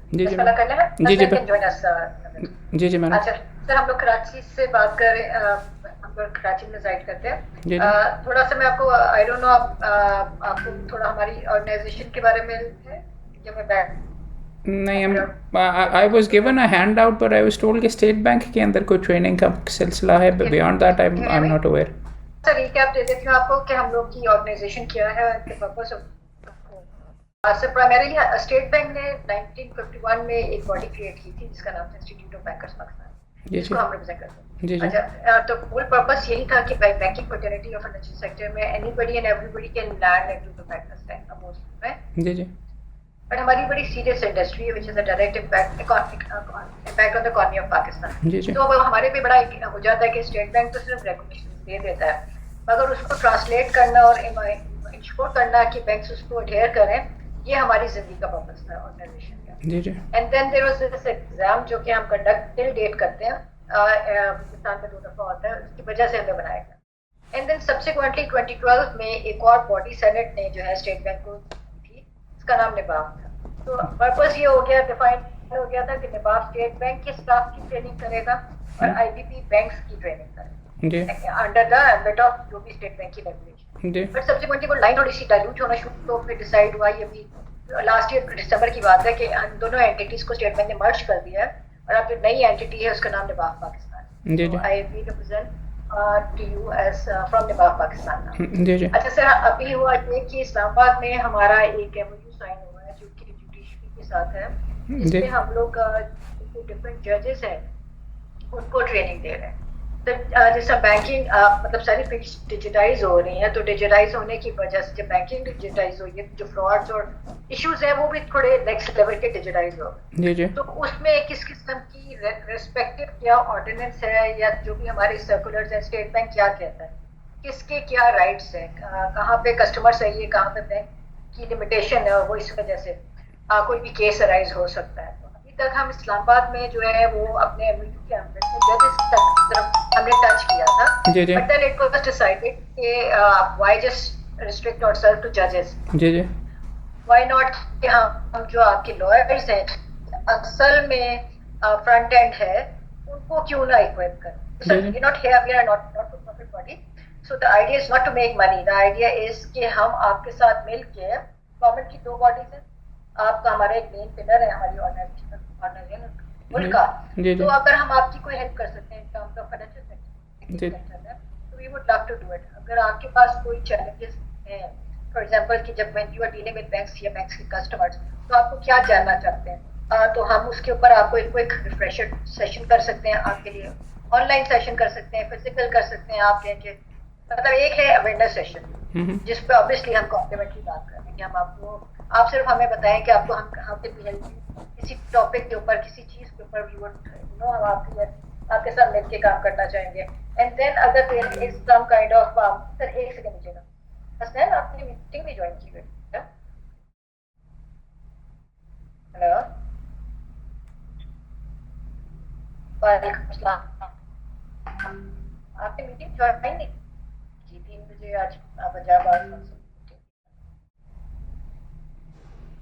जी जी बस मैम। पता कर लेना। जी जी कैन जॉइन अस। जी जी मैडम। अच्छा सर, हम लोग कराची से बात कर रहे हैं। हम लोग कराची में रिजाइड करते हैं। जी जी। थोड़ा सा मैं आपको आई डोंट नो, आपको थोड़ा हमारी ऑर्गेनाइजेशन के बारे में है जो मैं नहीं हम, बैकग्राउंड आई बताऊं वॉज तो गिवन अ हैंड आउट पर आई वॉज टोल्ड कि स्टेट बैंक के अंदर कोई ट्रेनिंग का सिलसिला है, बियॉन्ड दैट आई एम मैं नॉट अवेयर। सर रिकैप दे देती हूँ आपको कि हम लोग की ऑर्गेनाइजेशन क्या है, उनके purpose. Sir primarily state bank ने 1951 में एक बॉडी क्रिएट की थी जिसका नाम था इंस्टीट्यूट ऑफ बैंकर्स पाकिस्तान, जी जी। जिसको हम रिप्रेजेंट करते जी हैं। जी। अच्छा, तो मूल पर्पस यही था कि बैंकिंग फर्टिलिटी और फाइनेंशियल सेक्टर में anybody and everybody can learn and do the bankers है। जी जी। बट हमारी बड़ी सीरियस इंडस्ट्री है which is a direct impact on the economy of Pakistan. जी जी। तो अब हमारे पे बड़ा हो जाता है कि स्टेट बैंक तो सिर्फ रेगुलेशन दे देता है, मगर उसको ट्रांसलेट करना और इंश्योर करना कि बैंक उसको अडेयर करें, ये हमारी जिंदगी का पर्पस था ऑर्गेनाइजेशन जी जी। का। And then there was this exam जो कि हम कंडक्ट टिल डेट करते हैं, साल में 2 दफा होता है, उसकी वजह से हमें बनाया गया। एंड देन सब्सिक्वेंटली 2012 में एक और बॉडी सेनेट ने जो है स्टेट बैंक को दी थी, इसका नाम निबाब था। तो पर्पस ये हो गया, डिफाइन हो गया था कि निबाब स्टेट बैंक के स्टाफ की ट्रेनिंग करेगा और आईबीपी बैंक्स की ट्रेनिंग जी करेगा अंडर द एम्बेट ऑफ जो भी स्टेट बैंक की रेगुलेशन। जी। बट सब्सिक्वेंटली वो लाइन थोड़ी सी डाइल्यूट होना शुरू, तो फिर डिसाइड हुआ ये भी लास्ट ईयर दिसंबर की बात है कि हम दोनों एंटिटीज को स्टेट बैंक ने मर्ज कर दिया है और अब जो नई एंटिटी है उसका नाम निबाह पाकिस्तान है। जी सो जी। I represent to you as from Nibah Pakistan now. जी जी। अच्छा सर, अभी हुआ ये कि इस्लामाबाद में हमारा एक एमओयू साइन हुआ है जो कि जुडिशरी के साथ है, जी जिसमें हम लोग जो डिफरेंट जजेस हैं उनको ट्रेनिंग दे रहे हैं। तो जैसा बैंकिंग मतलब सारी फील्ड्स डिजिटाइज हो रही हैं, तो डिजिटाइज होने की वजह से जब बैंकिंग डिजिटाइज हुई है, जो फ्रॉड्स और इश्यूज है वो भी थोड़े नेक्स्ट लेवल के डिजिटाइज हो गए। जी। जी तो उसमें किस किस्म की रेस्पेक्टिव क्या ऑर्डिनेंस है या जो भी हमारे सर्कुलर्स है, स्टेट बैंक क्या कहता है, किसके क्या राइट्स है, कहाँ पे कस्टमर सही है, कहाँ पे बैंक की लिमिटेशन है, वो इस वजह से कोई भी केस अराइज हो सकता है। तो अभी तक हम इस्लामाबाद में जो है वो अपने एमओयू के अंदर से जजेस तक तरफ हमने टच किया था। जी। जी but then it was decided कि why just restrict ourselves to जजेस, जी। जी व्हाई नॉट कि हम जो आपके लॉयर्स हैं असल में फ्रंट एंड है, उनको क्यों ना इक्विप करें। जी। Sir we not here, we are not not for profit body. So the idea is not to make money, the idea is कि हम आपके साथ मिलके, गवर्नमेंट की दो बॉडीज है, आपका हमारा एक मेन पिलर है हमारी ऑर्गेनाइजेशन मुल्क का। जी। तो जी अगर हम आपकी कोई हेल्प कर सकते हैं इन टर्म्स ऑफ फाइनेंशियल जी। सेक्टर में, तो we would love to do it. अगर आपके पास कोई चैलेंजेस हैं, फॉर एग्जाम्पल कि जब you are dealing with banks या बैंक्स के कस्टमर्स, तो आपको क्या जानना चाहते हैं, तो हम उसके ऊपर आपको एक क्विक रिफ्रेशर सेशन कर सकते हैं आपके लिए। ऑनलाइन सेशन कर सकते हैं, फिजिकल कर सकते हैं, आप लेंगे। मतलब एक है अवेयरनेस सेशन जिस पे ऑब्वियसली हम कॉम्प्लीमेंट्री बात कर रहे हैं कि हम आपको, आप सिर्फ हमें बताएं कि आपको हम how can we help you किसी टॉपिक के ऊपर, किसी चीज के ऊपर, वी वुड यू नो हम आपके साथ मिलके काम करना चाहेंगे। एंड देन अगर there is some kind of, sir एक सेकंड लीजिएगा, हसनैन आपने मीटिंग भी ज्वाइन की हुई है? हेलो, वालेकुम सलाम। आपने मीटिंग ज्वाइन नहीं की? 3 बजे आज आप पंजाब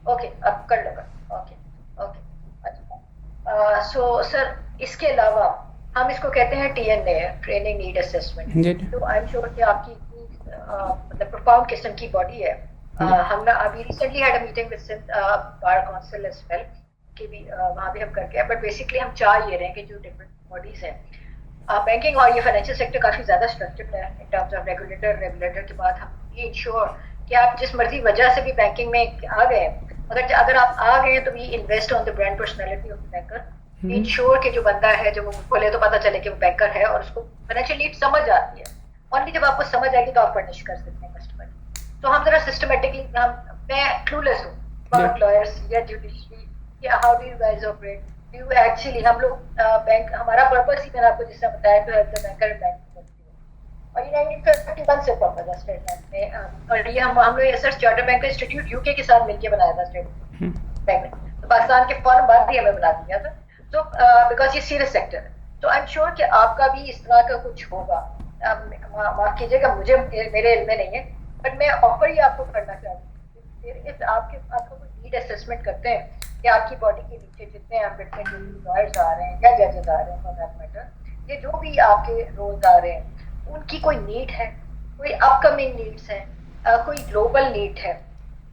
ओके, अब कर लो कर, ओके ओके। अच्छा, सो सर इसके अलावा हम इसको कहते हैं टीएनए, ट्रेनिंग नीड असेसमेंट। जी। तो आई एम श्योर कि आपकी मतलब प्रोफाउंड किस्म की बॉडी है। जी हमने अभी recently had a meeting with Sindh bar council as well, कि भी वहाँ भी हम करके, बट बेसिकली हम चाह ये रहे हैं कि जो डिफरेंट बॉडीज हैं, बैंकिंग और ये फाइनेंशियल सेक्टर काफी ज्यादा स्ट्रक्चर्ड है इन टर्म्स ऑफ रेगुलेटर के बाद हम ये इंश्योर कि आप जिस मर्जी वजह से भी बैंकिंग में आ गए, अगर अगर आप आ गए तो we invest on the brand personality of the banker, ensure कि जो बंदा है जब वो बोले तो पता चले कि वो बैंकर है और उसको फाइनेंशियल नीड समझ आती है। ओनली जब आपको समझ आएगी तो आप फर्निश कर सकते हैं कस्टमर की। तो हम जरा सिस्टमेटिकली, हम मैं क्लूलेस हूँ जी। अबाउट लॉयर्स या judiciary, how do you guys operate, do actually हम लोग बैंक, हमारा पर्पस ही मैंने आपको जिससे बताया to help the banker and bank, और ये 1951 से पर्पस है स्टेट बैंक में। और ये हम लोग sir charter bank institute UK के साथ मिलकर बनाया था स्टेट बैंक में, तो पाकिस्तान के फौरन बाद ही हमें बना दिया था। तो बिकॉज ये सीरियस सेक्टर है, तो आई एम श्योर कि आपका भी इस तरह का कुछ होगा। माफ कीजिएगा, मुझे मेरे इल्म में नहीं है, बट मैं ऑफर ही आपको करना चाहती हूँ। आपके आपको कोई नीड असेसमेंट करते हैं कि आपकी बॉडी के नीचे जितने एम्बिट में जो लॉयर्स आ रहे हैं या जजेस आ रहे हैं फॉर दैट मैटर, ये जो भी आपके रोल्स आ रहे हैं, उनकी कोई नीड है, कोई अपकमिंग नीड्स है, कोई ग्लोबल नीड है।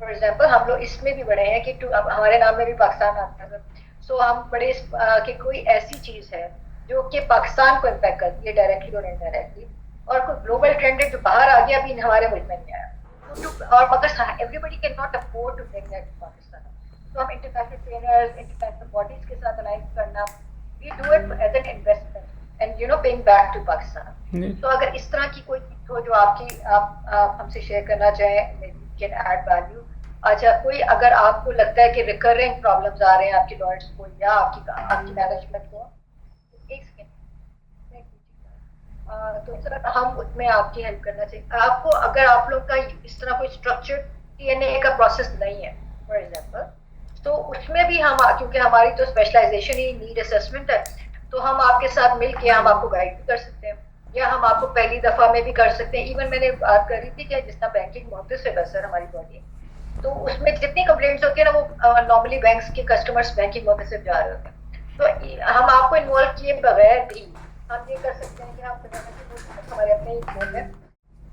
फॉर एग्जाम्पल हम लोग इसमें भी बड़े हैं कि अब हमारे नाम में भी पाकिस्तान आता है, सो हम बड़े कि कोई ऐसी चीज है जो कि पाकिस्तान को इम्पैक्ट करती है डायरेक्टली और इनडायरेक्टली, और कोई ग्लोबल ट्रेंड है जो बाहर आ गया भी हमारे मुल्क में नहीं आया, और मगर everybody can not afford to take that to Pakistan, तो हम इंटरनेशनल ट्रेनर्स, इंटरनेशनल बॉडीज के साथ अलाइन करना, we do it as an investment and paying back to Pakistan. तो अगर इस तरह की कोई चीज हो जो आप हमसे शेयर करना चाहें, कैन ऐड वैल्यू। अच्छा, कोई अगर आपको लगता है कि रिकरिंग प्रॉब्लम्स आ रहे हैं आपके लॉयर्स को या आपकी मैनेजमेंट को, एक सेकेंड, तो सर हम उसमें आपकी हेल्प करना चाहिए। आपको अगर आप लोग का इस तरह कोई स्ट्रक्चर्ड टीएनए का प्रोसेस नहीं है फॉर एग्जांपल, तो उसमें भी हम, क्योंकि हमारी तो स्पेशलाइजेशन ही नीड असेसमेंट है, तो हम आपके साथ मिलके हम आपको गाइड भी कर सकते हैं, या हम आपको पहली दफा में भी कर सकते हैं। इवन मैंने बात करी थी कि जिस तरह बैंकिंग मुहतसिब है सर हमारी बॉडी, तो उसमें जितनी कंप्लेंट्स होती है ना, वो नॉर्मली बैंक्स के कस्टमर्स बैंकिंग मुहतसिब जा रहे होते हैं, तो हम आपको इन्वॉल्व किए बगैर भी हम ये कर सकते हैं कि हम हमारे अपने फोन है,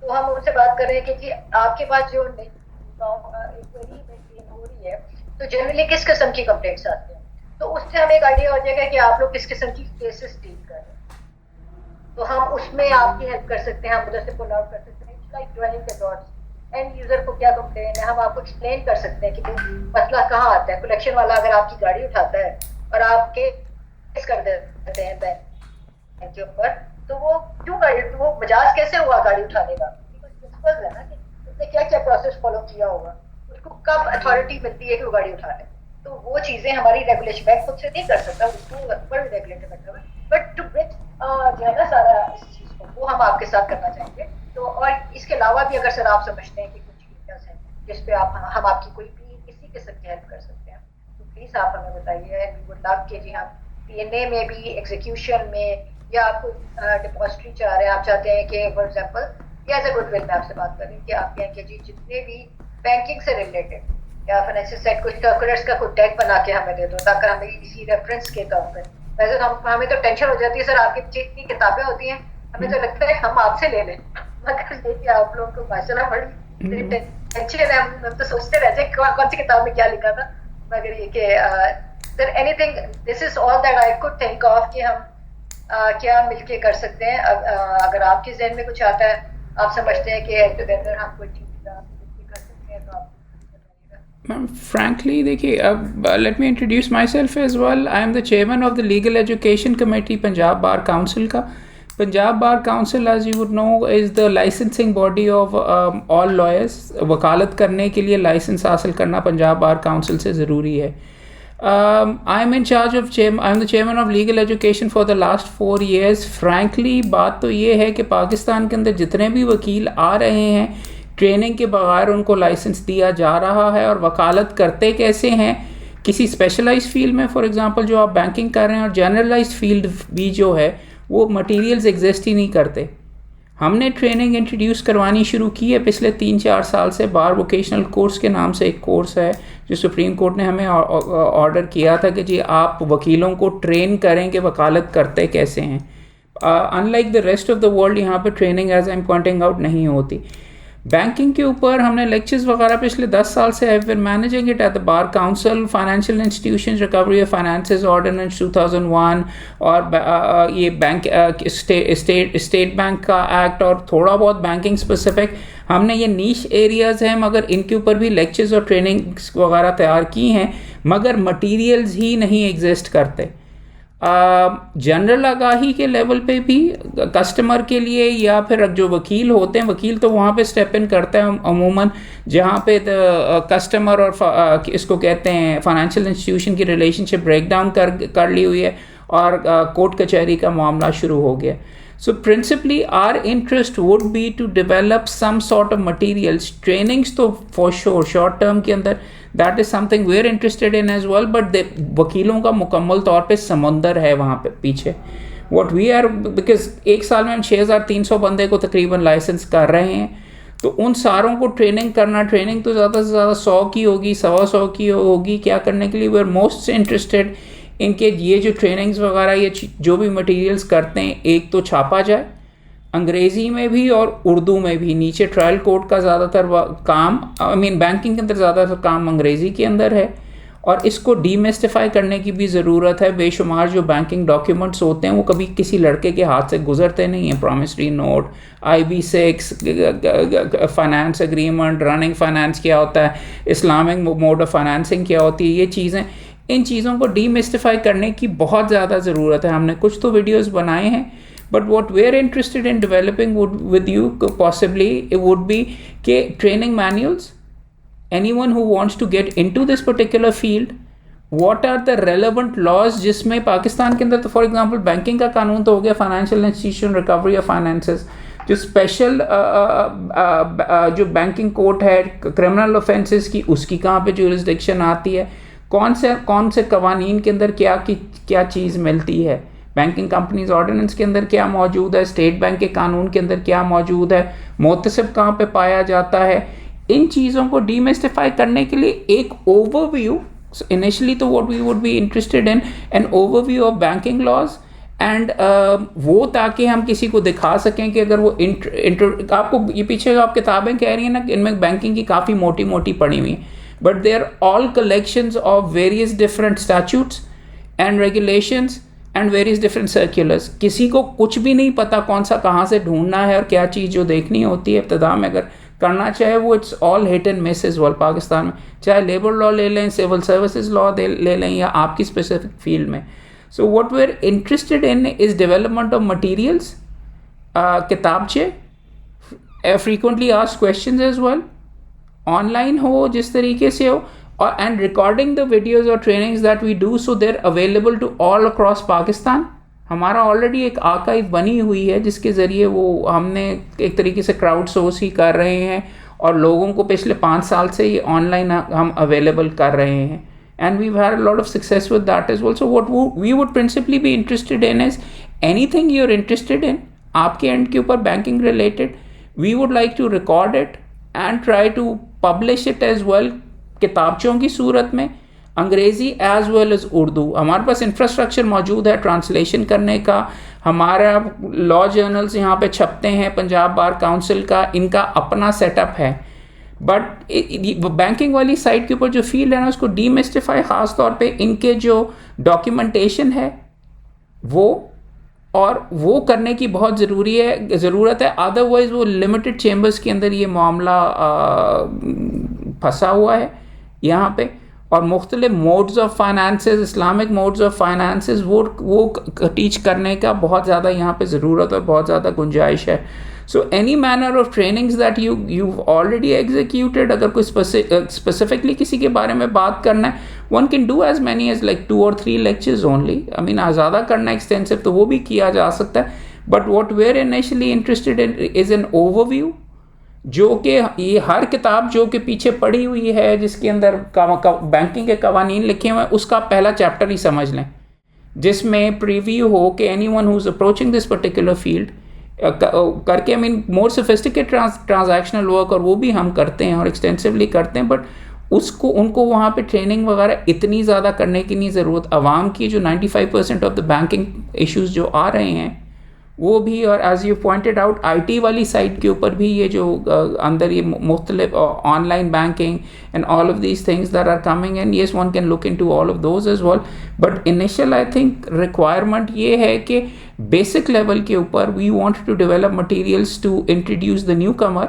तो हम उनसे बात कर रहे हैं कि जी आपके पास जो क्वेरी हो रही है, तो जनरली किस किस्म की कंप्लेंट्स आती हैं, तो उससे हमें एक आइडिया हो जाएगा कि आप लोग किस किस्म की केसेस डील कर रहे हैं, तो हम उसमें आपकी हेल्प कर सकते हैं, हम उधर से पुल आउट कर सकते हैं, like joining the dots, and user को क्या कंप्लेन है हम आपको एक्सप्लेन कर सकते हैं कि मसला कहाँ आता है। कलेक्शन वाला अगर आपकी गाड़ी उठाता है और आप केस कर देते हैं बैंक के ऊपर, तो वो क्यों गाड़ी, वो मजाज कैसे हुआ गाड़ी उठाने का, प्रिंसिपल है ना कि उसने क्या क्या प्रोसेस फॉलो किया होगा, उसको कब अथॉरिटी मिलती है कि वो गाड़ी उठा ले, तो वो चीजें हमारी रेगुलेशन बैंक खुद से नहीं कर सकता, उसको ऊपर रेगुलेटर करता है, बट टू ब्रिज जो है ना सारा इस चीज को, वो हम आपके साथ करना चाहेंगे। तो और इसके अलावा भी अगर सर आप समझते हैं कि कुछ एरियाज हैं जिस पे हम आपकी कोई भी किसी किस्म की हेल्प कर सकते हैं, तो प्लीज आप हमें बताइए। वी वुड लव कि जी हम पीएनए में भी, एग्जीक्यूशन में, या आपको डिपॉजिटरी चाह रहे हैं, आप चाहते हैं कि for example as a goodwill मैं आपसे बात कर रही हूँ कि आप कहें कि जी जितने भी बैंकिंग से रिलेटेड या फाइनेंशियल सेक्टर कुछ सर्कुलर्स का कोई टैग बना के हमें दे दो, ताकि हमें इसी रेफरेंस के तौर पर, वैसे हमें तो टेंशन हो जाती है सर, आपके पीछे इतनी किताबें होती हैं, हमें तो लगता है हम आपसे ले लें, मगर देखिए आप लोगों को माशाल्लाह बड़ी टेंशन है, हम तो सोचते रहते हैं कौन सी किताब में क्या लिखा था, मगर ये कि sir anything, this is all that I could think of कि हम क्या मिलके कर सकते हैं। अगर आपके ज़हन में कुछ आता है, आप समझते हैं कि टुगेदर हम कोई चीज़ कर सकते हैं, तो आप मैम फ्रैंकली देखिए, अब let me introduce myself as well. I am the chairman of the legal education committee Punjab bar council का। Punjab bar council, as you would know, is the licensing body of all lawyers. वकालत करने के लिए licence हासिल करना Punjab bar council से ज़रूरी है। आई am in charge of I am the chairman of legal education for the last 4 years। Frankly बात तो ये है कि पाकिस्तान के अंदर जितने भी वकील आ रहे हैं, ट्रेनिंग के बगैर उनको लाइसेंस दिया जा रहा है, और वकालत करते कैसे हैं, किसी स्पेशलाइज्ड फील्ड में, फॉर एग्जांपल जो आप बैंकिंग कर रहे हैं, और जनरलाइज्ड फील्ड भी जो है वो मटेरियल्स एग्जिस्ट ही नहीं करते। हमने ट्रेनिंग इंट्रोड्यूस करवानी शुरू की है पिछले 3-4 साल से। बार वोकेशनल कोर्स के नाम से एक कोर्स है जो सुप्रीम कोर्ट ने हमें ऑर्डर किया था कि जी आप वकीलों को ट्रेन करें कि वकालत करते कैसे हैं। Unlike the rest of the world, यहाँ पे training as I am pointing out नहीं होती। बैंकिंग के ऊपर हमने लेक्चर्स वगैरह पिछले 10 साल से I been managing it at the bar council. Financial institution recovery of finances ordinance 2001, और ये बैंक स्टेट बैंक का एक्ट, और थोड़ा बहुत बैंकिंग स्पेसिफिक हमने ये नीश एरियाज़ हैं, मगर इनके ऊपर भी लेक्चर्स और ट्रेनिंग्स वगैरह तैयार की हैं, मगर मटीरियल्स ही नहीं एग्जिस्ट करते। जनरल आगाही के लेवल पे भी कस्टमर के लिए, या फिर जो वकील होते हैं, वकील तो वहाँ पे स्टेप इन करता है अमूमन जहाँ पे कस्टमर और इसको कहते हैं फाइनेंशियल इंस्टीट्यूशन की रिलेशनशिप ब्रेक डाउन कर ली हुई है, और कोर्ट कचहरी का मामला शुरू हो गया। So principally our interest would be to develop some sort of materials, trainings तो for sure short term के अंदर that is something we are interested in as well, but वकीलों का मुकम्मल तौर पे समंदर है वहाँ पे पीछे। What we are, because एक साल में हम 6300 बंदे को तकरीबन लाइसेंस कर रहे हैं, तो उन सारों को ट्रेनिंग करना, ट्रेनिंग तो ज़्यादा से ज़्यादा 100 की होगी, 125 की होगी, क्या करने के लिए वी आर मोस्ट इंटरेस्टेड इनके ये जो ट्रेनिंग्स वगैरह ये जो भी मटेरियल्स करते हैं, एक तो छापा जाए अंग्रेज़ी में भी और उर्दू में भी। नीचे ट्रायल कोर्ट का ज़्यादातर काम, आई मीन बैंकिंग के अंदर ज़्यादातर काम अंग्रेज़ी के अंदर है, और इसको डीमिस्टिफाई करने की भी ज़रूरत है। बेशुमार जो बैंकिंग डॉक्यूमेंट्स होते हैं वो कभी किसी लड़के के हाथ से गुजरते नहीं हैं। Promissory note, IB6, finance agreement, running finance क्या होता है, इस्लामिक मोड ऑफ फाइनेंसिंग क्या होती है, ये चीज़ें, इन चीज़ों को डीमिस्टिफाई करने की बहुत ज़्यादा ज़रूरत है। हमने कुछ तो वीडियोस बनाए हैं, but what we're interested in developing with you possibly it would be के training manuals, anyone who wants to get into this particular field, what are the relevant laws जिसमें पाकिस्तान के अंदर तो फॉर एग्जांपल बैंकिंग का कानून तो हो गया, financial institution recovery of finances, जो स्पेशल जो बैंकिंग कोर्ट है क्रिमिनल ऑफेंसेस की, उसकी कहाँ पे जुरिस्डिक्शन आती है, कौन से कवानीन के अंदर क्या चीज़ मिलती है, बैंकिंग कंपनीज ऑर्डिनेंस के अंदर क्या मौजूद है, स्टेट बैंक के कानून के अंदर क्या मौजूद है, मोतसिब कहाँ पे पाया जाता है। इन चीज़ों को डीमिस्टिफाई करने के लिए एक ओवरव्यू, इनिशियली तो what we would be interested in an overview of banking laws and वो, ताकि हम किसी को दिखा सकें कि अगर वो आपको ये पीछे आप किताबें कह रही हैं ना, इनमें बैंकिंग की काफ़ी मोटी मोटी पड़ी हुई हैं, but they are all collections of various different statutes and regulations and various different circulars. किसी को कुछ भी नहीं पता कौन सा कहाँ से ढूंढना है और क्या चीज़ जो देखनी होती है इब्तदा में अगर करना चाहे, वो it's all hit and miss is well Pakistan में, चाहे लेबर लॉ ले लें, सिविल सर्विसेज लॉ ले लें, या आपकी स्पेसिफिक फील्ड में। So what we are interested in is development of materials, किताबचे, frequently asked questions as well, online हो जिस तरीके से हो, और एंड रिकॉर्डिंग द वीडियोज और trainings that we do, so they're available to all across Pakistan. हमारा ऑलरेडी एक आर्काइव बनी हुई है जिसके ज़रिए वो हमने एक तरीके से क्राउड सोर्स ही कर रहे हैं, और लोगों को पिछले 5 साल से ये ऑनलाइन हम अवेलेबल कर रहे हैं, and we had a lot of success with that as well. So what we would principally be interested in is anything you are interested in आपके एंड के ऊपर banking related, we would like to record it and try to publish it as well, किताबचों की सूरत में, अंग्रेज़ी as well as Urdu. हमारे पास infrastructure मौजूद है ट्रांसलेशन करने का, हमारा लॉ जर्नल्स यहाँ पे छपते हैं, पंजाब बार काउंसिल का इनका अपना सेटअप है, बट बैंकिंग वाली साइड के ऊपर जो फील्ड है ना, उसको डीमिस्टिफाई ख़ास तौर पे इनके जो डॉक्यूमेंटेशन है वो करने की बहुत ज़रूरत है। अदरवाइज़ वो लिमिटेड चेम्बर्स के अंदर ये मामला फंसा हुआ है यहाँ पे, और मुख्तलिफ modes of finances, Islamic modes of finances वो टीच करने का बहुत ज़्यादा यहाँ पे ज़रूरत और बहुत ज़्यादा गुंजाइश है। So any manner of trainings that you already executed, अगर कोई स्पेसिफिकली किसी के बारे में बात करना है, one can do as many as like 2 or 3 lectures only. I mean ज़्यादा करना एक्सटेंसिव तो वो भी किया जा सकता है, but what we're initially interested in is an overview, जो कि ये हर किताब जो कि पीछे पड़ी हुई है जिसके अंदर बैंकिंग के कवानीन लिखे हुए हैं, उसका पहला चैप्टर ही समझ लें, जिसमें प्रीव्यू हो कि anyone who is approaching this particular field करके, I mean more sophisticate transactional work, और वो भी हम करते हैं और एक्सटेंसिवली करते हैं, बट उनको वहाँ पे ट्रेनिंग वगैरह इतनी ज़्यादा करने की नहीं ज़रूरत। आवाम की जो 95% ऑफ द बैंकिंग इश्यूज जो आ रहे हैं वो भी, और as you pointed out IT वाली साइड के ऊपर भी ये जो अंदर ये मुख्तलिफ online banking and all of these things that are coming in, yes one can look into all of those as well, but initial I think requirement ये है कि बेसिक लेवल के ऊपर we want to develop materials to introduce the newcomer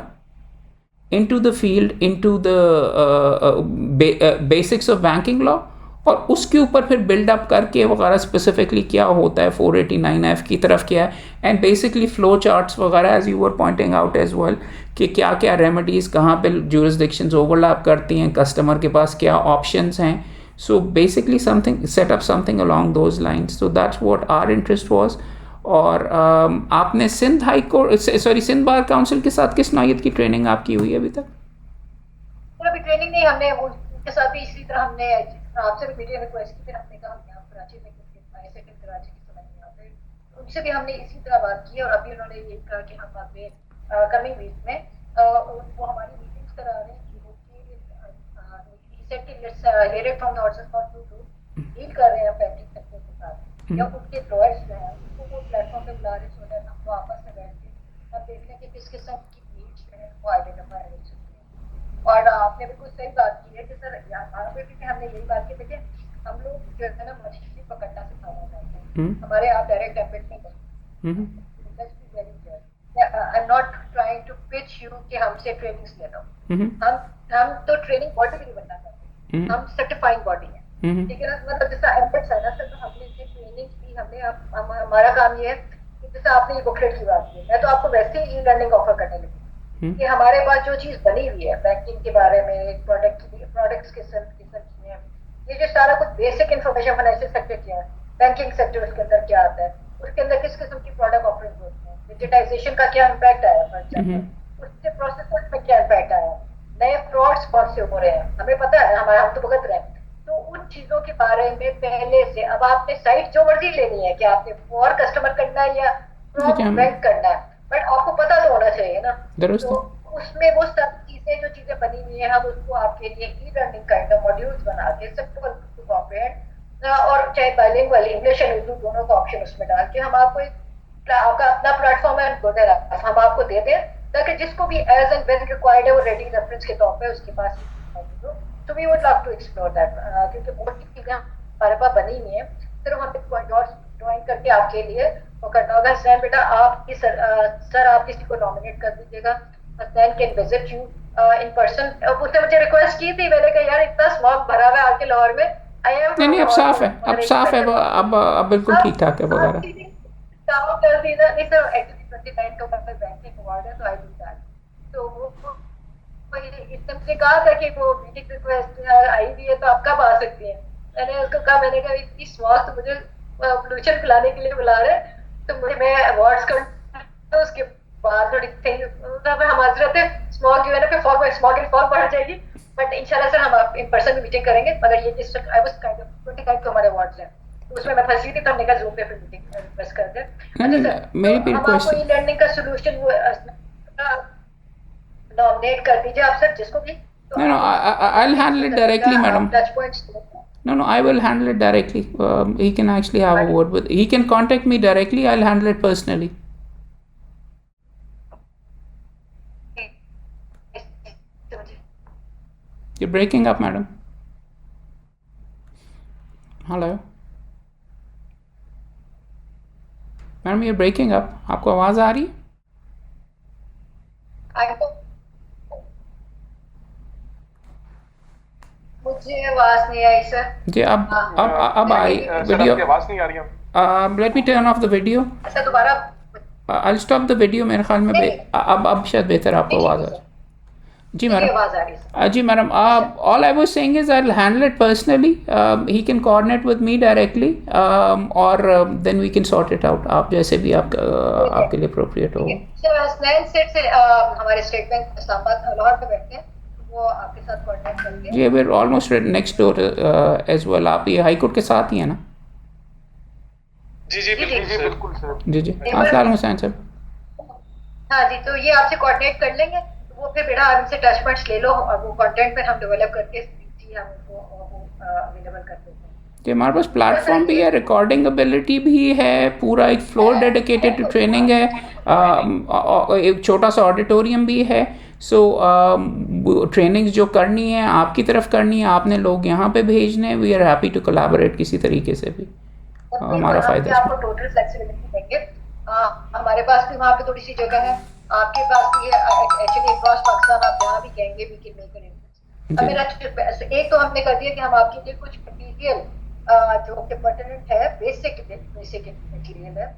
into the field, into the basics of banking law, और उसके ऊपर फिर buildup करके वगैरह स्पेसिफिकली क्या होता है 489F की तरफ क्या है, एंड बेसिकली फ्लो चार्ट्स वगैरह as you were pointing out as well कि क्या क्या रेमेडीज़ कहाँ पे जुरिस्डिक्शंस ओवरलैप करती हैं, कस्टमर के पास क्या ऑप्शंस हैं। So basically something set up something along those lines, so that's what our interest was. और आपने Sindh high court Sindh bar council के साथ किस नौयत की ट्रेनिंग आपकी हुई है अभी तक? अभी ट्रेनिंग नहीं, हमने उनके साथ भी इसी तरह हमने आपसे भी वीडियो रिक्वेस्ट की, फिर हमने कहा हम यहाँ कराची में सेकंड कराची के समय यहाँ पे उनसे भी हमने इसी तरह बात की, और अभी उन्होंने ये कहा कि हम आगे कमिंग वीक में वो हमारी मीटिंग्स करा रहे हैं कि recently let's hear it from the horses for you to deal कर रहे हैं बैंकिंग सेक्टर के साथ या उनके एम्प्लॉयर्स जो हैं उनको वो प्लेटफॉर्म पे बुला रहे हैं, सो दैट हम आपस में बैठ के हम देख लें कि किस किस्म की नीड्स जो है वो आइडेंटिफाई हो सकती है। और आपने बिल्कुल सही बात की है कि सर यहाँ पे भी हमने यही बात की, देखिए हम लोग जो है ना मछली पकड़ना सिखाना चाहते हैं, हमारे आप डायरेक्ट डेबिट नहीं करते। Let's be very clear, I am not trying to pitch you कि हमसे ट्रेनिंग्स ले लो। हम तो ट्रेनिंग बॉडी भी नहीं बनना चाहते, हम सर्टिफाइंग बॉडी है, ठीक है ना। मतलब जैसा एम्बेड्स है ना सर, तो हमने ये ट्रेनिंग की, हमने हमारा काम ये है कि जैसे आपने ये बुकलेट की बात की, मैं तो आपको वैसे ही ई लर्निंग ऑफर करने लगी कि हमारे पास जो चीज बनी हुई है बैंकिंग के बारे में, प्रोडक्ट्स किस्म की है, ये जो सारा कुछ बेसिक इन्फॉर्मेशन फाइनेंशियल सेक्टर की है, बैंकिंग सेक्टर उसके अंदर क्या आता है, उसके अंदर किस किस्म की प्रोडक्ट ऑफरिंग होती है, डिजिटाइजेशन का क्या इम्पैक्ट आया फॉर एग्जाम्पल, उससे प्रोसेस में क्या इम्पैक्ट आया, नए फ्रॉड्स कौन से हो रहे हैं हमें पता है, हमारा हम तो भुगत रहे हैं। तो उन चीजों के बारे में पहले से, अब आपने साइट जो मर्जी लेनी है कि आपने फॉर कस्टमर करना है या बैंक करना है, बट आपको पता तो होना चाहिए ना। तो उसमें वो सब चीजें जो चीजें बनी हुई है, हम उसको आपके लिए e learning kind of modules बना के सिंपल टू कॉम्प्रिहेंड, और चाहे बाइलिंगुअल इंग्लिश एंड उर्दू दोनों का ऑप्शन उसमें डाल के हम आपको आपका अपना प्लेटफॉर्म है हम आपको दे दें, ताकि जिसको भी एज एंड व्हेन रिक्वायर्ड है वो रेडी रेफरेंस के तौर पे उसके पास। तो we would love to explore that, क्योंकि बहुत सी चीजें हमारे पास बनी हुई है, सिर्फ हमें ज्वाइन करके आपके लिए वो करना होगा। हसनैन बेटा आपकी सर आप किसी को नॉमिनेट कर दीजिएगा, Hasnain can visit you in person. उसने मुझे रिक्वेस्ट की थी, मैंने कहा यार इतना स्मॉग भरा हुआ है आपके लाहौर में, आई एम नहीं, अब साफ है, अब साफ है, अब बिल्कुल ठीक ठाक है वगैरह। काम कर दी ना, नहीं सर एक्चुअली 29 को मैं बैंकिंग अवार्ड है तो आई डू दैट। तो वो इसने मुझे कहा था कि वो मीटिंग रिक्वेस्ट आई हुई है तो आप कब आ सकती हैं। मैंने उसको कहा, मैंने कहा इतनी स्वास्थ्य मुझे पोल्यूशन पिलाने के लिए बुला रहे तो मुझे मैं अवार्ड्स कर, तो उसके बाद थोड़ी हम हजरत है स्मॉग जो है ना फिर फॉग स्मॉग एंड फॉग बढ़ जाएगी, बट इंशाल्लाह सर हम इन पर्सन मीटिंग करेंगे। मगर ये जिस आई वाज काइंड ऑफ 25 को हमारे अवार्ड्स हैं उसमें मैं फंसी थी, तो हमने कहा जूम पे फिर मीटिंग रिक्वेस्ट कर दे। अच्छा सर, तो हम आपको ई लर्निंग का सोल्यूशन नॉमिनेट कर दीजिए आप सर जिसको भी। No, I'll handle it directly, madam. Touch points No, I will handle it directly. He can actually have a word with. He can contact me directly. I'll handle it personally. You're breaking up, madam. Hello. Madam ये breaking up, आपको आवाज आ रही है? मुझे आवाज नहीं आई sir जी, अब आई वीडियो, आवाज नहीं आ रही है। Let me turn off the video. अच्छा दोबारा आई स्टॉप द वीडियो, मेरे ख्याल में अब शायद बेहतर आपको आवाज आ रही है। जी मैडम, जी madam, all I was saying is I'll handle it personally. He can coordinate with me directly, or then we can sort it out. आप जैसे भी आपके लिए appropriate हो। हमारे स्टेट बैंक इस्लामाबाद लाहौर पे बैठते हैं, वो आपके साथ coordinate करेंगे। जी, we're almost next door as well. आप ये हाई कोर्ट के साथ ही है ना? जी बिल्कुल सर। जी अस्सलाम हुसैन साहब। हाँ जी, तो ये आपसे कोऑर्डिनेट कर लेंगे, वो फिर बेटा आप इनसे टच पॉइंट्स ले लो और वो कंटेंट पर हम डेवलप करके हम उनको अवेलेबल कर देते हैं। कि हमारे पास प्लेटफॉर्म भी है, रिकॉर्डिंग एबिलिटी भी है, पूरा एक फ्लोर डेडिकेटेड टू ट्रेनिंग है, एक छोटा सा ऑडिटोरियम भी है। सो ट्रेनिंग्स जो करनी है आपकी तरफ करनी है, आपने लोग यहाँ पे भेजने हैं, we are happy to collaborate किसी तरीके से भी, हमारा फायदा है। आपको टोटल फ्लेक्सिबिलिटी देंगे, हमारे पास भी वहाँ पे थोड़ी सी जगह है, आपके पास भी है, एक्चुअली अक्रॉस पाकिस्तान आप जहाँ भी कहेंगे वी कैन मेक अरेंजमेंट्स। मेरा एक तो हमने कर दिया कि हम आपके लिए कुछ मटेरियल जो कि पर्टिनेंट है, बेसिक मटेरियल है,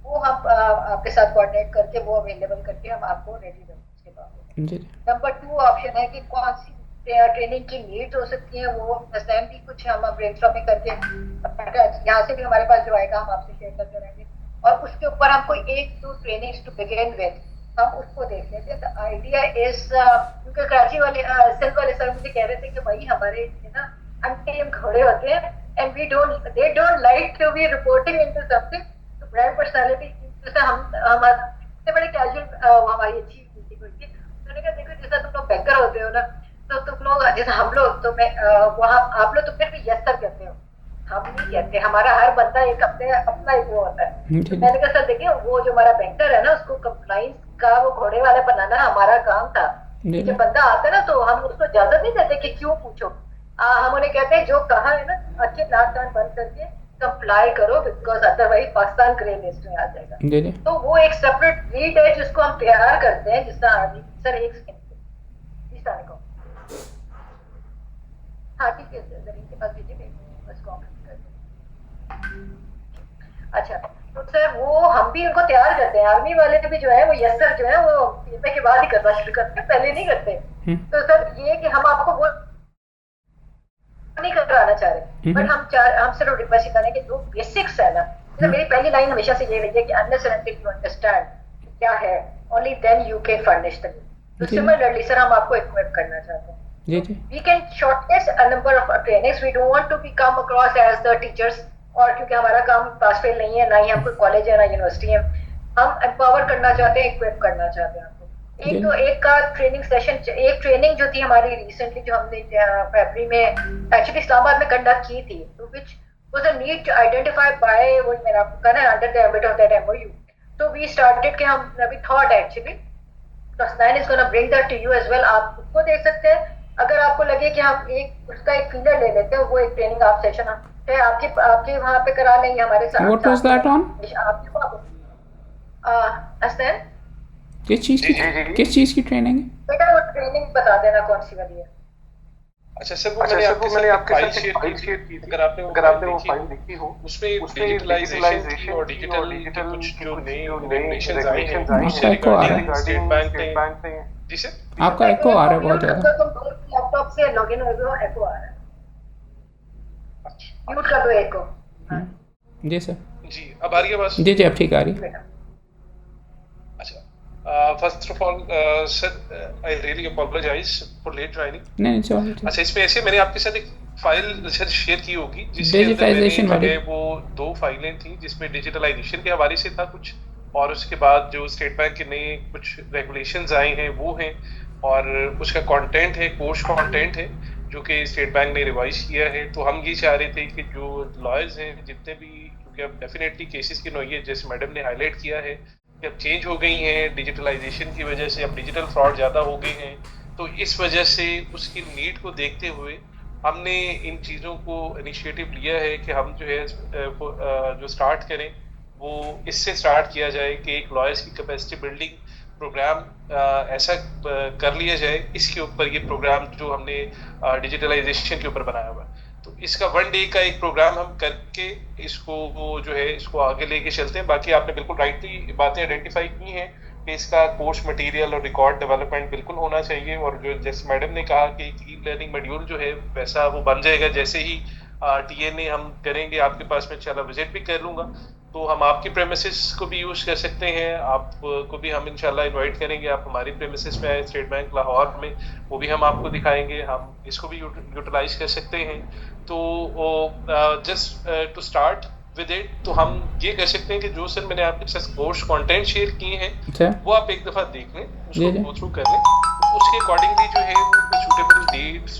वो हम आपके साथ कोऑर्डिनेट करके वो अवेलेबल करके हम आपको रेडी रखेंगे उसके बाद। नंबर 2 ऑप्शन है कि कौन सी ट्रेनिंग की नीड्स हो सकती है, वो हसनैन भी कुछ हम ब्रेनस्टॉर्मिंग करके यहाँ से भी हमारे पास जो आएगा हम आपसे शेयर करते रहेंगे, और उसके ऊपर हम कोई 1-2 ट्रेनिंग्स टू बिगिन विद हम उसको देख लेते हैं। तो आइडिया इज क्योंकि कराची वाले सिल्क वाले सर मुझे कह रहे थे कि भाई हमारे ना अंटे घोड़े होते हैं and they don't like to be reporting into something, तो ब्रांड पर्सनालिटी जैसे हम हमारे बड़े कैजुअल हमारी अच्छी मीटिंग हुई थी। मैंने कहा जैसा तुम लोग बैंकर होते हो ना, तो तुम लोग जैसे हम लोग तो मैं वहाँ आप लोग तो फिर भी यस सर कहते हो, हम नहीं कहते। हमारा हर बंदा एक अपना एक वो होता है। तो मैंने कहा सर देखिए वो जो हमारा बैंकर है ना, उसको कंप्लाइंस का वो घोड़े वाला बनाना हमारा काम था। जब बंदा आता है ना तो हम उसको इजाजत नहीं देते कि क्यों पूछो, हम उन्हें कहते हैं जो कहा है ना अच्छे नाक कान बंद करके कंप्लाई करो, because otherwise Pakistan grey list में आ जाएगा। तो वो एक सेपरेट रीड है जिसको हम तैयार करते हैं, जिसका सर एक सेकंड इस तारीख को, हाँ ठीक है सर इनके पास भेजिए, बस कॉम्प्लीट कर दें। अच्छा तो सर वो हम भी उनको तैयार करते हैं, आर्मी वाले भी जो है वो यस सर जो है वो पीएमए के बाद ही करना शुरू करते हैं, पहले नहीं करते। तो सर ये कि हम आपको वो नहीं कराना चाह रहे, बट हम सिर्फ रिक्वेस्ट करने के जो बेसिक्स है ना, तो मेरी पहली लाइन हमेशा से ये रही है कि unless and until you understand क्या है, only then you can furnish the. तो सिमिलरली सर हम आपको इक्विप करना चाहते हैं। We can shortlist a number of trainings. We don't want to be come across as the teachers, और क्योंकि हमारा काम पास फेल नहीं है, ना ही हम कोई कॉलेज है ना यूनिवर्सिटी है, हम एम्पावर करना चाहते हैं, इक्विप करना चाहते हैं आपको। एक तो एक का ट्रेनिंग सेशन, एक ट्रेनिंग जो थी हमारी रिसेंटली जो हमने फरवरी में एक्चुअली इस्लामाबाद में कंडक्ट की थी, तो which was a need identified by वो मैंने आपको कहा ना under the ambit of that MOU. तो वी स्टार्टेड कि हम अभी thought actually Tasneen is gonna bring that to you as well, आप उसको देख सकते हैं। अगर आपको लगे कि हम एक उसका एक फीलर ले लेते हैं, वो एक ट्रेनिंग आप सेशन है आपके वहाँ पे करा लेंगे हमारे साथ। What was that on? Hasan किस चीज की ट्रेनिंग है बेटा? वो ट्रेनिंग बता देना कौन सी वाली है। अच्छा सर वो मैंने आपके साथ एक फाइल शेयर की थी, अगर आपने वो फाइल देखी हो, उसमें डिजिटलाइजेशन और डिजिटल कुछ जो नई रेगुलेशंस आई हैं उससे रिगार्डिंग स्टेट बैंक ने। जी सर आपका एको आ रहा है बहुत ज्यादा, लैपटॉप से लॉगिन हो गया, एको आ रहा है, म्यूट कर दो एको। जी सर जी अब आ रही है आवाज? जी अब ठीक आ रही है। First of all sir I really apologise for late joining. नहीं चलो। अच्छा इसमें ऐसे मैंने आपके साथ एक फाइल सर शेयर की होगी जिसके डिजिटलाइजेशन वाली, वो 2 फाइलें थी जिसमें डिजिटलाइजेशन के हवाले से था कुछ, और उसके बाद जो स्टेट बैंक के नए कुछ रेगुलेशंस आए हैं वो हैं, और उसका कंटेंट है, कोर्स कंटेंट है जो कि स्टेट बैंक ने रिवाइज किया है। तो हम ये चाह रहे थे कि जो लॉयर्स हैं जितने भी, क्योंकि अब डेफिनेटली केसेस की नौइयत जैसे मैडम ने हाईलाइट किया है कि अब चेंज हो गई हैं डिजिटलाइजेशन की वजह से, अब डिजिटल फ्रॉड ज़्यादा हो गए हैं, तो इस वजह से उसकी नीड को देखते हुए हमने इन चीज़ों को इनिशिएटिव लिया है कि हम जो है जो स्टार्ट करें वो इससे स्टार्ट किया जाए कि एक लॉयर्स की कैपेसिटी बिल्डिंग प्रोग्राम ऐसा कर लिया जाए। इसके ऊपर ये प्रोग्राम जो हमने डिजिटलाइजेशन के ऊपर बनाया हुआ है, तो इसका 1 डे का एक प्रोग्राम हम करके इसको वो जो है इसको आगे लेके चलते हैं। बाकी आपने बिल्कुल राइटली बातें आइडेंटिफाई की हैं कि इसका कोर्स मटेरियल और रिकॉर्ड डेवलपमेंट बिल्कुल होना चाहिए, और जो जैसे मैडम ने कहा कि ई लर्निंग मॉड्यूल जो है वैसा वो बन जाएगा। जैसे ही टीएनए हम करेंगे आपके पास में इंशाल्लाह विजिट भी कर लूँगा, तो हम आपकी प्रेमिसेस को भी यूज़ कर सकते हैं, आपको भी हम इंशाल्लाह इनवाइट करेंगे, आप हमारी प्रेमिसेस में आए स्टेट बैंक लाहौर में, वो भी हम आपको दिखाएंगे, हम इसको भी यूटिलाइज कर सकते हैं। तो just to start with it, तो हम ये कर सकते हैं कि जो सर मैंने आपके साथ कोर्स कंटेंट शेयर किए हैं वो आप एक दफ़ा देख लें, उसको गो थ्रू कर लें, तो उसके अकॉर्डिंगली जो है वो सूटेबल डेट्स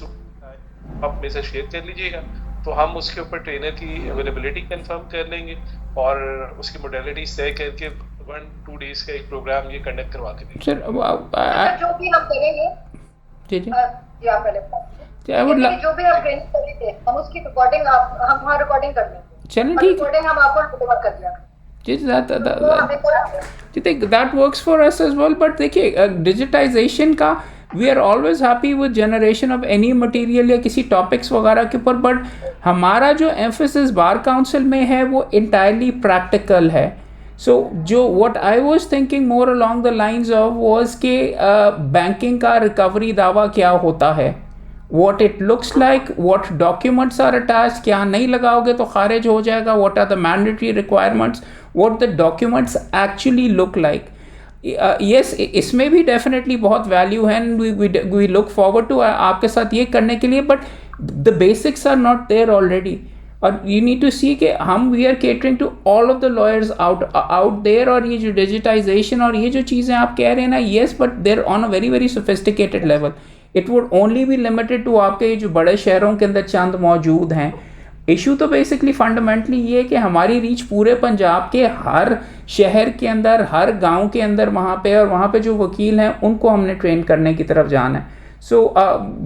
आप मेरे साथ शेयर कर लीजिएगा, तो हम उसके ऊपर ट्रेनर की अवेलेबिलिटी कंफर्म कर लेंगे और उसकी मोडेलिटीज तय करके 1-2 डेज का एक प्रोग्राम ये कंडक्ट करवा के देंगे। सर जो भी हम करेंगे जी आप पहले जो भी आप ट्रेनिंग करेंगे हम उसकी रिकॉर्डिंग हम वहाँ रिकॉर्डिंग कर लेंगे। चलो ठीक, रिकॉर्डिंग हम आपको डिलीवर कर दिया। that works for us as well, but देखिए डिजिटाइजेशन का we are always happy with generation of any material या किसी टॉपिक्स वगैरह के ऊपर, बट हमारा जो एम्फेसिस बार काउंसिल में है वो entirely practical है। So जो what I was thinking more along the lines of was कि बैंकिंग का रिकवरी दावा क्या होता है, what it looks like, what documents are attached, क्या नहीं लगाओगे तो खारिज हो जाएगा, what are the mandatory requirements, what the documents actually look like. Yes, इसमें भी डेफिनेटली बहुत वैल्यू है, we look forward to आपके साथ ये करने के लिए, but the basics are not there already. और यू नीड टू सी कि हम we are catering to all of the lawyers out there, और ये जो डिजिटाइजेशन और ये जो चीज़ें आप कह रहे हैं ना, yes, but there on a very very sophisticated level. It would only be limited to आपके ये जो बड़े शहरों के अंदर चंद मौजूद हैं. इशू तो बेसिकली फंडामेंटली ये है कि हमारी रीच पूरे पंजाब के हर शहर के अंदर, हर गांव के अंदर वहाँ पे, और वहाँ पे जो वकील हैं उनको हमने ट्रेन करने की तरफ जाना है. So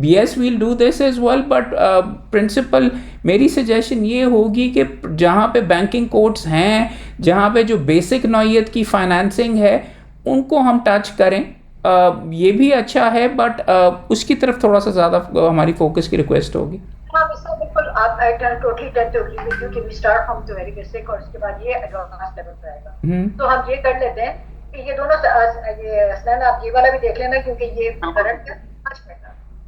yes, we'll do this as well, but principal मेरी सजेशन ये होगी कि जहाँ पे बैंकिंग कोर्ट्स हैं, जहाँ पे जो बेसिक नौइयत की फाइनेंसिंग है, उनको हम टच करें. ये भी अच्छा है, बट उसकी तरफ थोड़ा सा ज़्यादा हमारी फोकस की रिक्वेस्ट होगी. हाँ मिस्टर, बिल्कुल आप I can totally tend to agree with you कि we start from the very basic और उसके बाद ये एडवांस लेवल पे आएगा. तो हम ये कर लेते हैं कि ये दोनों ये हसनैन आप ये वाला भी देख लेना, क्योंकि ये करंट है.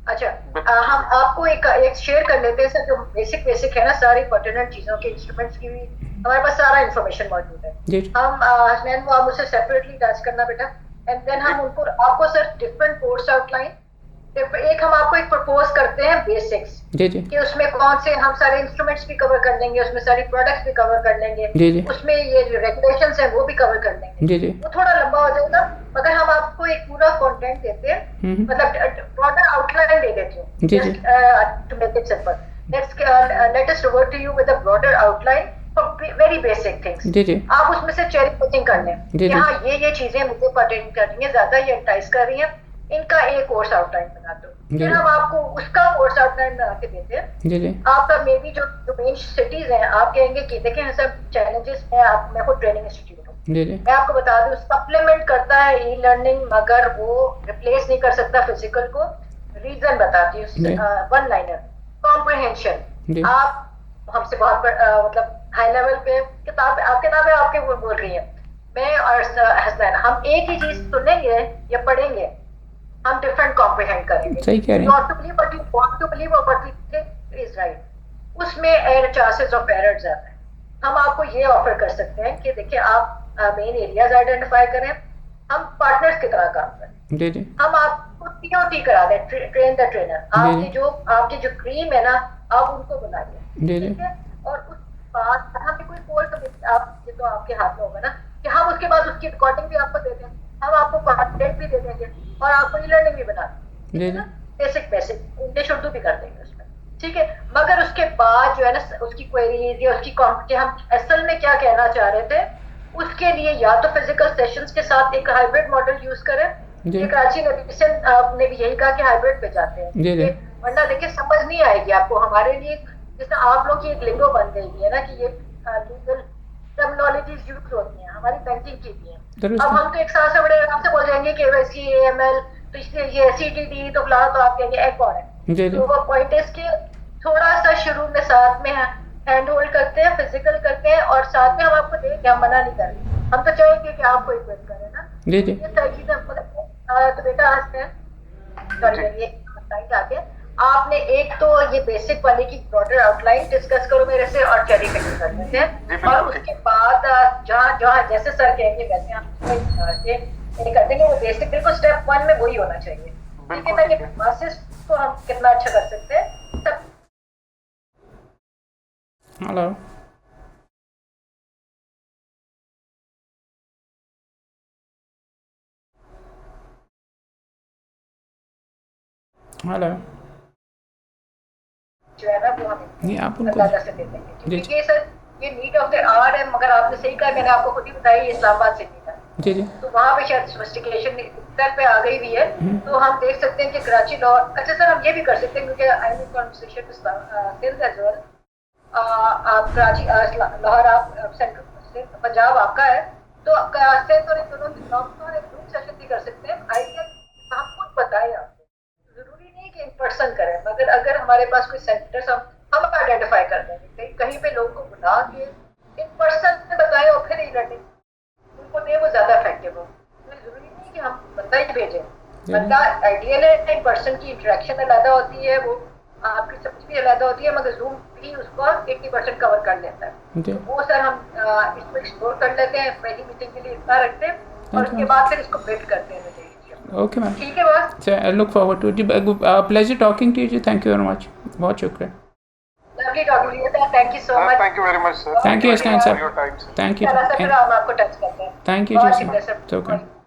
अच्छा, हम आपको एक शेयर कर लेते हैं सर, जो बेसिक है ना, सारी पर्टिनेंट चीजों के इंस्ट्रूमेंट्स की भी हमारे पास सारा इन्फॉर्मेशन मौजूद है. हम हसनैन वो आप मुझसे सेपरेटली टच करना बेटा, एंड देन हम उनको आपको सर डिफरेंट कोर्स आउटलाइन, एक हम आपको एक प्रपोज करते हैं बेसिक्स कि उसमें कौन से हम सारे इंस्ट्रूमेंट्स भी कवर कर लेंगे, उसमें सारी प्रोडक्ट्स भी कवर कर लेंगे, उसमें ये जो रेगुलेशंस हैं वो भी कवर कर लेंगे. वो थोड़ा लंबा हो जाएगा, मगर हम आपको एक पूरा कंटेंट देते हैं, मतलब ब्रॉडर आउटलाइन दे देते हैं to make it simple. Let us revert to you with a broader outline for very basic things. आप उसमें से चेरी पिकिंग कर लें कि हाँ ये चीजें मुझे पर्टेन कर रही हैं, ज्यादा ये एंटाइज कर रही हैं, इनका एक कोर्स आउटलाइन बना दो. फिर हम आपको उसका कोर्स आउटलाइन बना के देते हैं. आपका मे बी जो मेन सिटीज हैं, आप कहेंगे कि देखें सब चैलेंजेस हैं, आप मैं खुद ट्रेनिंग इंस्टीट्यूट हूँ, मैं आपको बता दूं सप्लीमेंट करता है ई लर्निंग, मगर वो रिप्लेस नहीं कर सकता फिजिकल को. रीजन बताती हूँ, वन लाइनर कॉम्प्रिहेंशन. आप हमसे बहुत मतलब हाई लेवल पे किताबें आपके बोल रही हैं, मैं और हसनैन हम एक ही चीज सुनेंगे या पढ़ेंगे, हम डिफरेंट कॉम्प्रिहेंड करेंगे. सही कह रहे हैं. Not to believe but you want to believe और what we think is right, उसमें चांसेस ऑफ एरर ज्यादा है. हम आपको ये ऑफर कर सकते हैं कि देखिए आप मेन एरियाज आइडेंटिफाई करें, हम पार्टनर्स की तरह काम करें. हम आपको टीओटी करा दें, ट्रेन द ट्रेनर. आपकी जो क्रीम है ना, आप उनको बुलाइए, ठीक है. और उस बाद हमें कोई कोर्स आप ये तो आपके हाथ में होगा ना, कि हम उसके बाद उसकी रिकॉर्डिंग भी आपको दे दें, हम आपको कंटेंट भी दे देंगे और आपको ई लर्निंग भी बना देंगे, बेसिक इंग्लिश उर्दू भी कर देंगे उसमें, ठीक है. मगर उसके बाद जो है ना, उसकी क्वेरीज या उसकी कि हम असल में क्या कहना चाह रहे थे, उसके लिए या तो फिजिकल सेशंस के साथ एक हाइब्रिड मॉडल यूज करें. कराची ने भी यही कहा कि हाइब्रिड पे जाते हैं, वरना देखिए समझ नहीं आएगी आपको. हमारे लिए जिसमें आप लोग की एक लिंगो बन गई है ना, कि ये लीगल टर्मिनोलॉजीज यूज होती हैं, हमारी बैंकिंग की भी है. अब हम तो एक साल से बड़े आराम से बोल जाएंगे KYC AML, तो इसलिए ये CTD तो फिलहाल तो आप कहेंगे एक कौन है. तो वो पॉइंट है कि थोड़ा सा शुरू में साथ में हैंड होल्ड करते हैं, फिजिकल करते हैं, और साथ में हम आपको देंगे, हम मना नहीं कर रहे. हम तो चाहेंगे कि आपको इक्विप करें ना, ये सारी चीजें. तो बेटा सॉरी ये आगे आपने एक तो ये बेसिक वाले की ब्रॉडर आउटलाइन डिस्कस करो मेरे से, और चेरी पिकिंग कर लेते हैं. और उसके बाद जहाँ जैसे सर कहेंगे वैसे हम कर देंगे. वो बेसिक बिल्कुल स्टेप 1 में वही होना चाहिए, ठीक है. मैं ये क्लासेस को हम कितना अच्छा कर सकते हैं सब. हेलो हेलो जो है ना वो हम नहीं आप उनको से देते हैं, क्योंकि ये सर ये नीड ऑफ द आवर है. मगर आपने सही कहा, मैंने आपको खुद ही बताया ये इस्लामाबाद से नहीं था. तो वहाँ पे शायद सोफिस्टिकेशन स्तर पे आ गई हुई है. तो हम देख सकते हैं कि कराची लाहौर. अच्छा सर हम ये भी कर सकते हैं, क्योंकि I am in conversation with as well. आप कराची लाहौर, आप सेंट्रल पंजाब आपका है, तो दोनों ग्रुप सेशन भी कर सकते हैं. आइडिया हम खुद बताएं आपको, जरूरी नहीं कि इन पर्सन करें, मगर अगर हमारे पास कोई सेंटर्स हम आइडेंटिफाई कर देंगे, कहीं पे लोगों को बुला के इन पर्सन बताएं और फिर ई लर्निंग उनको दे, वो ज्यादा इफेक्टिव हो. तो जरूरी नहीं कि हम बंदा ही भेजें. बंदा आइडियल है, इन पर्सन की इंटरेक्शन अलग होती है, वो आपकी समझ भी अलग होती है, मगर जूम भी उसको 80% कवर कर लेता है. तो वो सर हम इसको एक्सप्लोर कर लेते हैं, पहली मीटिंग के लिए इतना रखते हैं, और उसके बाद फिर इसको बिल्ड करते हैं. ओके मैम, ठीक है बस. I look forward to it. Pleasure talking to you. Thank you very much. बहुत शुक्रिया. Lovely talking to you, thank you so much. Thank you very much sir, Thank you, Askan sir. your time, sir. Thank you. Sir हम आपको touch करते हैं। Thank you, बहुत Jason. शुक्रिया sir. It's okay.